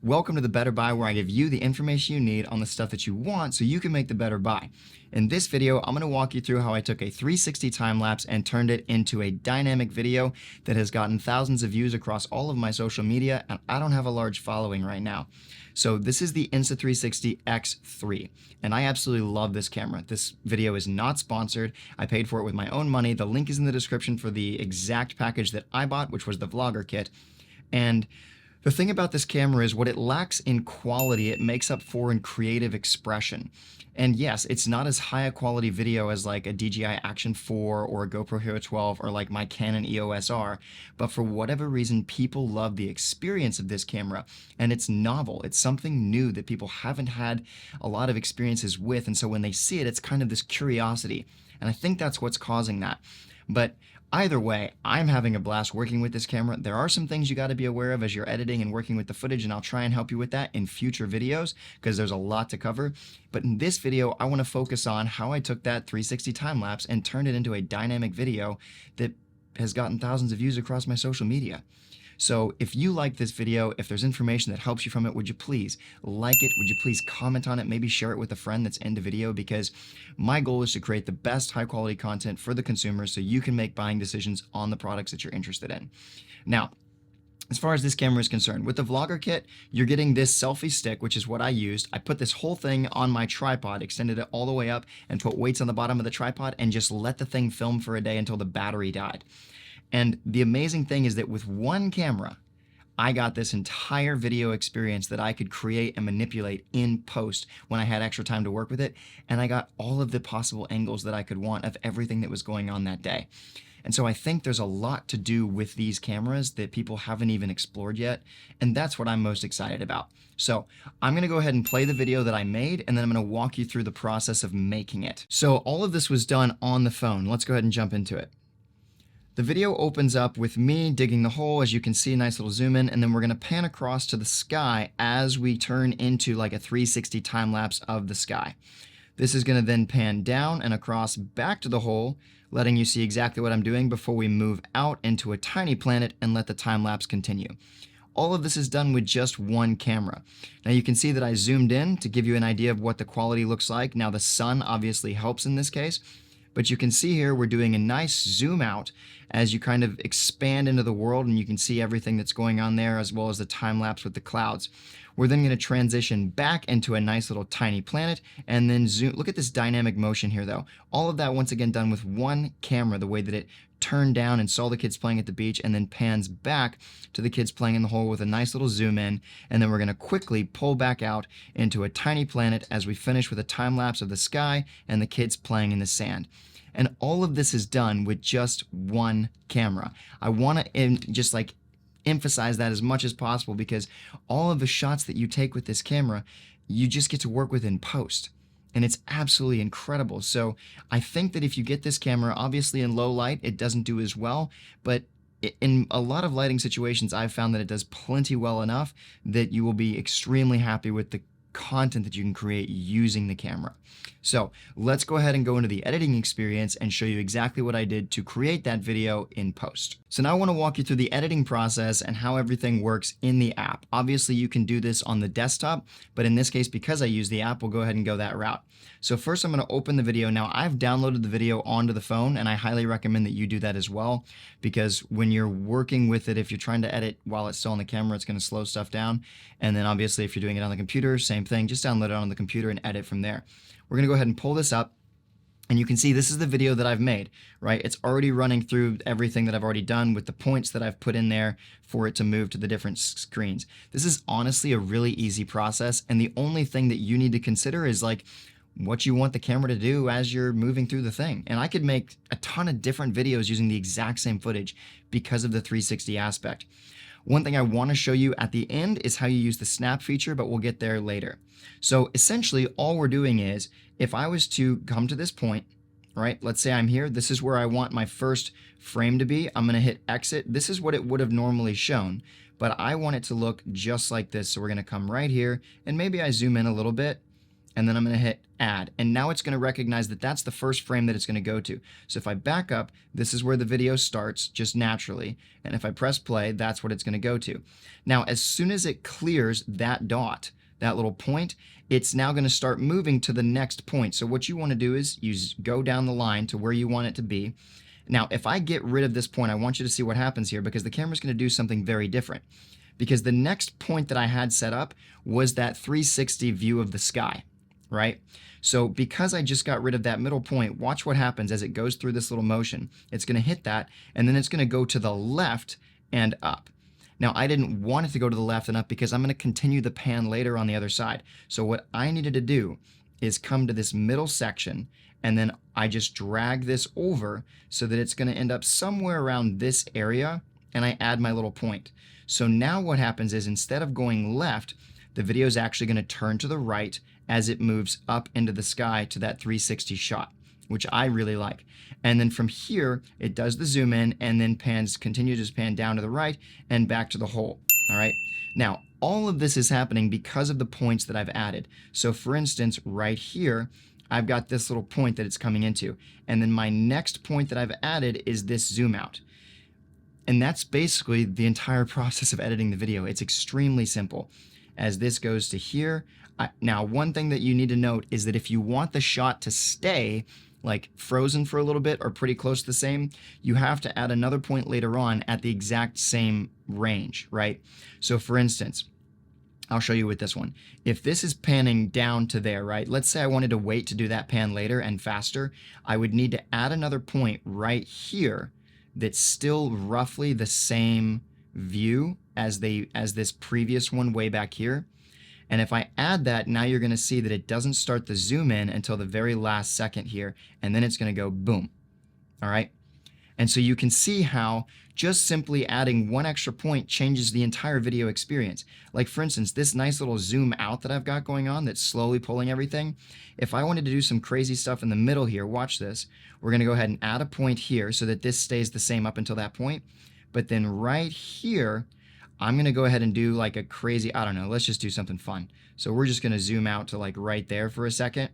Welcome to the Better Buy, where I give you the information you need on the stuff that you want so you can make the better buy. In this video, I'm going to walk you through how I took a 360 time lapse and turned it into a dynamic video that has gotten thousands of views across all of my social media, and I don't have a large following right now. So this is the Insta360 X3, and I absolutely love this camera. This video is not sponsored. I paid for it with my own money. The link is in the description for the exact package that I bought, which was the vlogger kit. And the thing about this camera is what it lacks in quality, it makes up for in creative expression. And yes, it's not as high a quality video as like a DJI Action 4 or a GoPro Hero 12 or like my Canon EOS R, but for whatever reason, people love the experience of this camera, and it's novel. It's something new that people haven't had a lot of experiences with, and so when they see it, it's kind of this curiosity, and I think that's what's causing that. But either way, I'm having a blast working with this camera. There are some things you got to be aware of as you're editing and working with the footage, and I'll try and help you with that in future videos because there's a lot to cover. But in this video, I want to focus on how I took that 360 time lapse and turned it into a dynamic video that has gotten thousands of views across my social media. So if you like this video, if there's information that helps you from it, would you please like it? Would you please comment on it? Maybe share it with a friend that's into video, because my goal is to create the best high quality content for the consumers so you can make buying decisions on the products that you're interested in. Now, as far as this camera is concerned, with the vlogger kit, you're getting this selfie stick, which is what I used. I put this whole thing on my tripod, extended it all the way up, and put weights on the bottom of the tripod and just let the thing film for a day until the battery died. And the amazing thing is that with one camera, I got this entire video experience that I could create and manipulate in post when I had extra time to work with it. And I got all of the possible angles that I could want of everything that was going on that day. And so I think there's a lot to do with these cameras that people haven't even explored yet. And that's what I'm most excited about. So I'm going to go ahead and play the video that I made, and then I'm going to walk you through the process of making it. So all of this was done on the phone. Let's go ahead and jump into it. The video opens up with me digging the hole, as you can see, nice little zoom in, and then we're going to pan across to the sky as we turn into like a 360 time lapse of the sky. This is going to then pan down and across back to the hole, letting you see exactly what I'm doing before we move out into a tiny planet and let the time lapse continue. All of this is done with just one camera. Now you can see that I zoomed in to give you an idea of what the quality looks like. Now the sun obviously helps in this case, but you can see here we're doing a nice zoom out as you kind of expand into the world, and you can see everything that's going on there, as well as the time lapse with the clouds. We're then going to transition back into a nice little tiny planet and then zoom. Look at this dynamic motion here though. All of that once again done with one camera, the way that it turned down and saw the kids playing at the beach, and then pans back to the kids playing in the hole with a nice little zoom in, and then we're going to quickly pull back out into a tiny planet as we finish with a time lapse of the sky and the kids playing in the sand. And all of this is done with just one camera. I want to just like emphasize that as much as possible, because all of the shots that you take with this camera, you just get to work with in post. And it's absolutely incredible. So I think that if you get this camera, obviously in low light, it doesn't do as well, but in a lot of lighting situations, I've found that it does plenty well enough that you will be extremely happy with the content that you can create using the camera. So let's go ahead and go into the editing experience and show you exactly what I did to create that video in post. So now I want to walk you through the editing process and how everything works in the app. Obviously you can do this on the desktop, but in this case, because I use the app, we'll go ahead and go that route. So first I'm going to open the video. Now I've downloaded the video onto the phone, and I highly recommend that you do that as well, because when you're working with it, if you're trying to edit while it's still on the camera, it's going to slow stuff down. And then obviously if you're doing it on the computer, same thing, just download it on the computer and edit from there. We're going to go ahead and pull this up, and you can see this is the video that I've made, right? It's already running through everything that I've already done with the points that I've put in there for it to move to the different screens. This is honestly a really easy process, and the only thing that you need to consider is like what you want the camera to do as you're moving through the thing. And I could make a ton of different videos using the exact same footage because of the 360 aspect. One thing I want to show you at the end is how you use the snap feature, but we'll get there later. So essentially all we're doing is, if I was to come to this point, right, let's say I'm here, this is where I want my first frame to be. I'm going to hit exit. This is what it would have normally shown, but I want it to look just like this. So we're going to come right here, and maybe I zoom in a little bit, and then I'm going to hit add. And now it's going to recognize that that's the first frame that it's going to go to. So if I back up, this is where the video starts just naturally. And if I press play, that's what it's going to go to. Now, as soon as it clears that dot, that little point, it's now going to start moving to the next point. So what you want to do is you go down the line to where you want it to be. Now, if I get rid of this point, I want you to see what happens here, because the camera's going to do something very different. Because the next point that I had set up was that 360 view of the sky, right? So because I just got rid of that middle point, watch what happens as it goes through this little motion. It's going to hit that, and then it's going to go to the left and up. Now, I didn't want it to go to the left and up because I'm going to continue the pan later on the other side. So what I needed to do is come to this middle section, and then I just drag this over so that it's going to end up somewhere around this area, and I add my little point. So now what happens is, instead of going left, the video is actually going to turn to the right as it moves up into the sky to that 360 shot, which I really like. And then from here, it does the zoom in and then continues to pan down to the right and back to the hole. All right. Now, all of this is happening because of the points that I've added. So for instance, right here, I've got this little point that it's coming into. And then my next point that I've added is this zoom out. And that's basically the entire process of editing the video. It's extremely simple. As this goes to here, now one thing that you need to note is that if you want the shot to stay like frozen for a little bit or pretty close to the same, you have to add another point later on at the exact same range, right? So for instance, I'll show you with this one. If this is panning down to there, right? Let's say I wanted to wait to do that pan later and faster. I would need to add another point right here that's still roughly the same view as this previous one way back here. And if I add that, now you're going to see that it doesn't start the zoom in until the very last second here, and then it's going to go boom. All right? And so you can see how just simply adding one extra point changes the entire video experience. Like for instance, this nice little zoom out that I've got going on that's slowly pulling everything. If I wanted to do some crazy stuff in the middle here, watch this. We're going to go ahead and add a point here so that this stays the same up until that point. But then right here, I'm going to go ahead and do like a crazy, I don't know, let's just do something fun. So we're just going to zoom out to like right there for a second.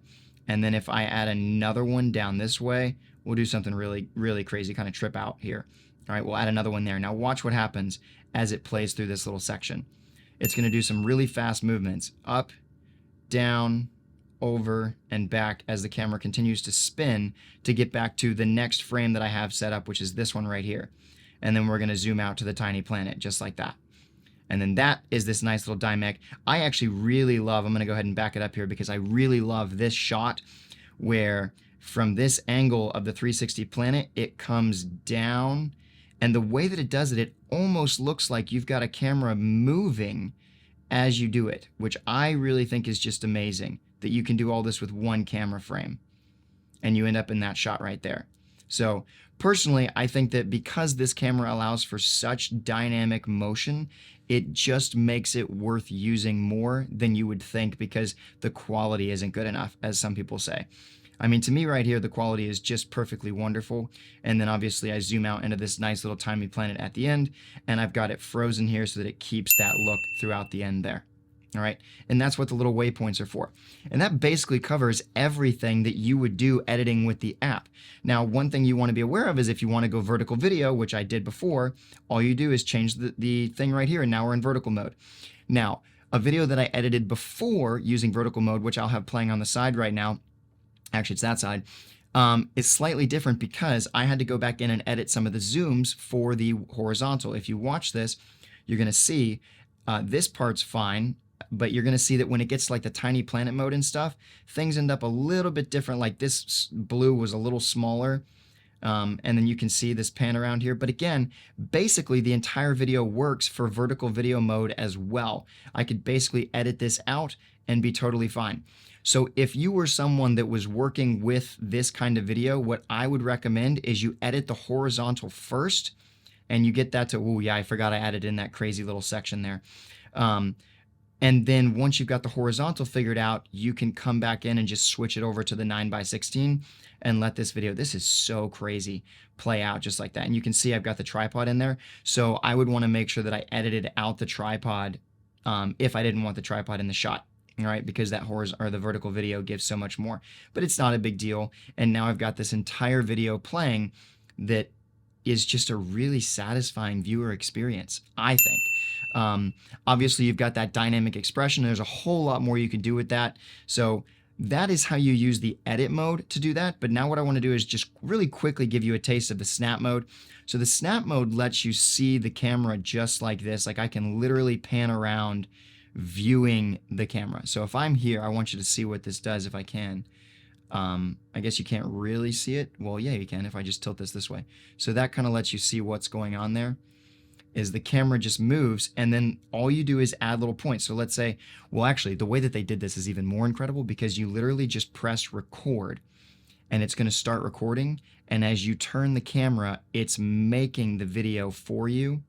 And then if I add another one down this way, we'll do something really, really crazy, kind of trip out here. All right, we'll add another one there. Now watch what happens as it plays through this little section. It's going to do some really fast movements, up, down, over, and back as the camera continues to spin to get back to the next frame that I have set up, which is this one right here. And then we're going to zoom out to the tiny planet, just like that. And then that is this nice little dynamic. I actually really love, I'm going to go ahead and back it up here because I really love this shot where from this angle of the 360 planet, it comes down. And the way that it does it, it almost looks like you've got a camera moving as you do it, which I really think is just amazing that you can do all this with one camera frame. And you end up in that shot right there. So personally, I think that because this camera allows for such dynamic motion, it just makes it worth using more than you would think because the quality isn't good enough, as some people say. I mean, to me right here, the quality is just perfectly wonderful. And then obviously I zoom out into this nice little tiny planet at the end, and I've got it frozen here so that it keeps that look throughout the end there. All right, and that's what the little waypoints are for. And that basically covers everything that you would do editing with the app. Now, one thing you want to be aware of is if you want to go vertical video, which I did before, all you do is change the thing right here, and now we're in vertical mode. Now, a video that I edited before using vertical mode, which I'll have playing on the side right now, actually it's that side, is slightly different because I had to go back in and edit some of the zooms for the horizontal. If you watch this, you're going to see this part's fine, but you're going to see that when it gets like the tiny planet mode and stuff, things end up a little bit different. Like this blue was a little smaller, and then you can see this pan around here. But again, basically the entire video works for vertical video mode as well. I could basically edit this out and be totally fine. So if you were someone that was working with this kind of video, what I would recommend is you edit the horizontal first, and you get that to, oh yeah, I forgot I added in that crazy little section there. And then once you've got the horizontal figured out, you can come back in and just switch it over to the 9:16 and let this video, this is so crazy, play out just like that. And you can see I've got the tripod in there. So I would want to make sure that I edited out the tripod if I didn't want the tripod in the shot. all right, because that horizontal or the vertical video gives so much more. But it's not a big deal. And now I've got this entire video playing that is just a really satisfying viewer experience, I think. Obviously, you've got that dynamic expression. There's a whole lot more you can do with that. So that is how you use the edit mode to do that. But now what I want to do is just really quickly give you a taste of the snap mode. So the snap mode lets you see the camera just like this. Like I can literally pan around viewing the camera. So if I'm here, I want you to see what this does if I can. I guess you can't really see it. Well, yeah, you can if I just tilt this way. So that kind of lets you see what's going on there. Is the camera just moves, and then all you do is add little points. So let's say, well, actually, the way that they did this is even more incredible because you literally just press record, and it's going to start recording. And as you turn the camera, it's making the video for you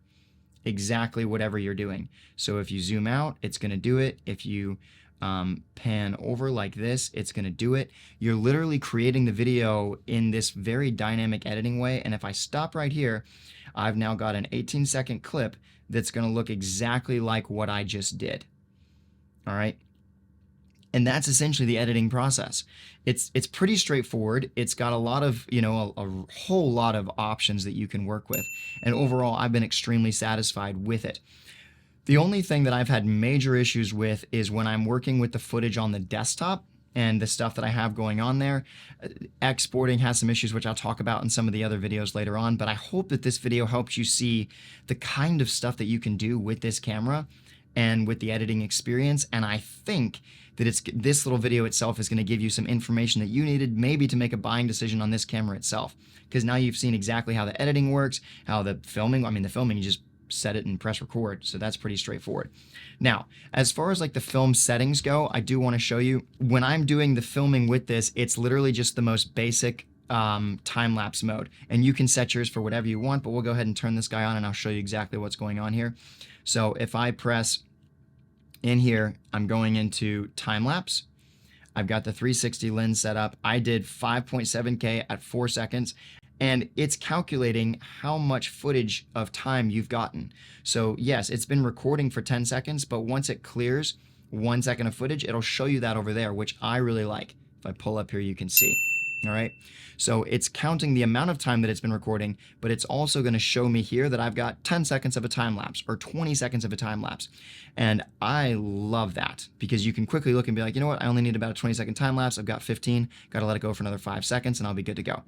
exactly whatever you're doing. So if you zoom out, it's going to do it. If you pan over like this, it's going to do it. You're literally creating the video in this very dynamic editing way. And if I stop right here, I've now got an 18-second clip that's going to look exactly like what I just did. All right. And that's essentially the editing process. It's pretty straightforward. It's got a lot of, a whole lot of options that you can work with. And overall, I've been extremely satisfied with it. The only thing that I've had major issues with is when I'm working with the footage on the desktop and the stuff that I have going on there. Exporting has some issues, which I'll talk about in some of the other videos later on, but I hope that this video helps you see the kind of stuff that you can do with this camera and with the editing experience. And I think that this little video itself is going to give you some information that you needed maybe to make a buying decision on this camera itself. Because now you've seen exactly how the editing works, how the filming, the filming, you just set it and press record. So that's pretty straightforward. Now, as far as like the film settings go, I do want to show you when I'm doing the filming with this, it's literally just the most basic time-lapse mode. And you can set yours for whatever you want, but we'll go ahead and turn this guy on and I'll show you exactly what's going on here. So if I press in here, I'm going into time-lapse. I've got the 360 lens set up. I did 5.7K at 4 seconds. And it's calculating how much footage of time you've gotten. So yes, it's been recording for 10 seconds, but once it clears 1 second of footage, it'll show you that over there, which I really like. If I pull up here, you can see. All right. So it's counting the amount of time that it's been recording, but it's also going to show me here that I've got 10 seconds of a time lapse or 20 seconds of a time lapse. And I love that because you can quickly look and be like, you know what? I only need about a 20-second time lapse. I've got 15, got to let it go for another 5 seconds and I'll be good to go.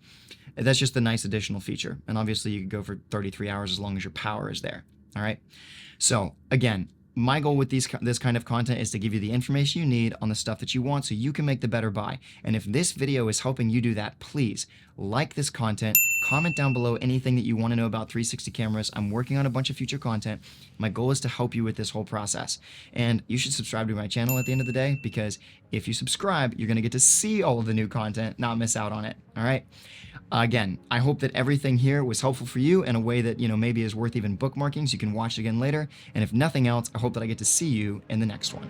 That's just a nice additional feature. And obviously you could go for 33 hours as long as your power is there. All right. So again, my goal with this kind of content is to give you the information you need on the stuff that you want so you can make the better buy. And if this video is helping you do that, please like this content, comment down below anything that you want to know about 360 cameras. I'm working on a bunch of future content. My goal is to help you with this whole process. And you should subscribe to my channel at the end of the day, because if you subscribe, you're going to get to see all of the new content, not miss out on it. All right. Again, I hope that everything here was helpful for you in a way that, maybe is worth even bookmarking so you can watch it again later. And if nothing else, I hope that I get to see you in the next one.